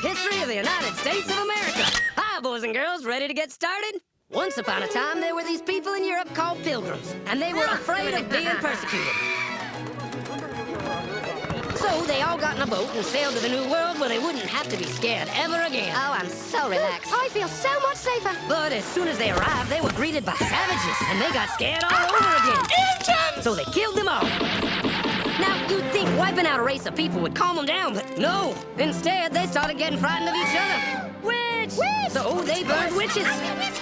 history of the United States of America. Hi, boys and girls, ready to get started? Once upon a time, there were these people in Europe called pilgrims, and they were afraid of being persecuted. So they all got in a boat and sailed to the New World where they wouldn't have to be scared ever again. Oh, I'm so relaxed. I feel so much safer. But as soon as they arrived, they were greeted by savages, and they got scared all over again. Indians! So they killed them all. Now, you'd think wiping out a race of people would calm them down, but no. Instead, they started getting frightened of each other. Witch! So they burned witches.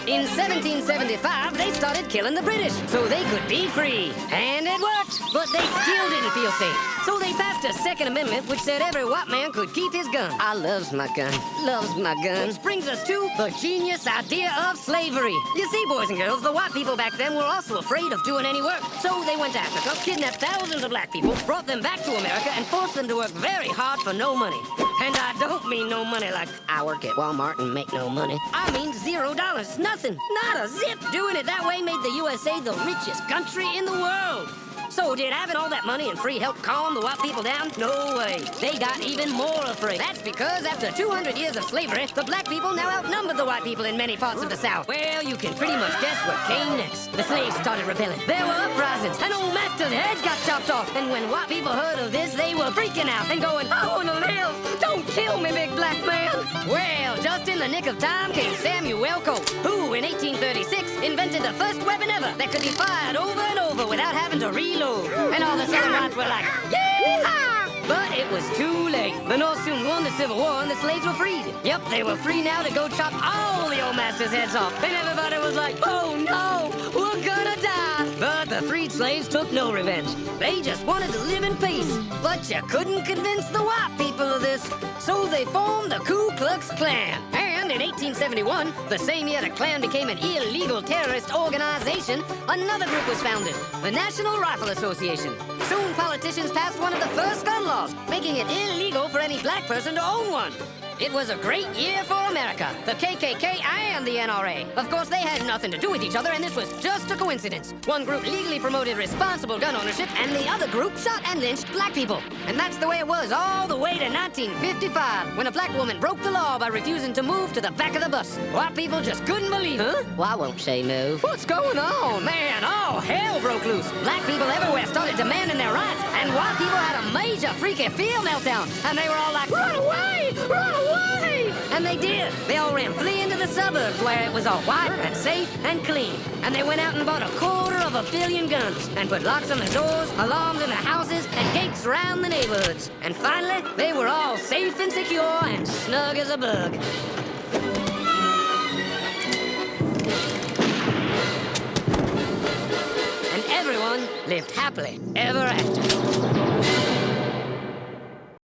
In 1775, they started killing the British so they could be free. And it worked, but they still didn't feel safe. So they passed a Second Amendment which said every white man could keep his gun. I loves my gun. Loves my gun. Which brings us to the genius idea of slavery. You see, boys and girls, the white people back then were also afraid of doing any work. So they went to Africa, kidnapped thousands of black people, brought them back to America, and forced them to work very hard for no money. And I don't mean no money like I work at Walmart and make no money. I mean $0. Nothing. Not a zip. Doing it that way made the USA the richest country in the world. So did having all that money and free help calm the white people down? No way. They got even more afraid. That's because after 200 years of slavery, the black people now outnumbered the white people in many parts of the South. Well, you can pretty much guess what came next. The slaves started rebelling. There were uprisings, and old master's heads got chopped off. And when white people heard of this, they were freaking out and going, I want to live. Don't kill me, big black man. Well, just in the nick of time came Samuel Colt, who in 1836 invented the first weapon ever that could be fired over and over without having to reload. And all the Southern whites were like, yeehaw! But it was too late. The North soon won the Civil War and the slaves were freed. Yep, they were free now to go chop all the old master's heads off. And everybody was like, oh no, we're gonna die. But the freed slaves took no revenge. They just wanted to live in peace. But you couldn't convince the white people of this. So they formed the Ku Klux Klan. And in 1871, the same year the Klan became an illegal terrorist organization, another group was founded, the National Rifle Association. Soon politicians passed one of the first gun laws, making it illegal for any black person to own one. It was a great year for America, the KKK and the NRA. Of course, they had nothing to do with each other, and this was just a coincidence. One group legally promoted responsible gun ownership, and the other group shot and lynched black people. And that's the way it was all the way to 1955, when a black woman broke the law by refusing to move to the back of the bus. White people just couldn't believe it. Huh? Why won't she move? What's going on? Man, all hell broke loose. Black people everywhere started demanding their rights, and white people had a major freaky fear meltdown. And they were all like, run away! Run away! And they did. They all ran fleeing to the suburbs where it was all white and safe and clean. And they went out and bought 250 million guns and put locks on the doors, alarms in the houses, and gates around the neighborhoods. And finally, they were all safe and secure and snug as a bug. And everyone lived happily ever after.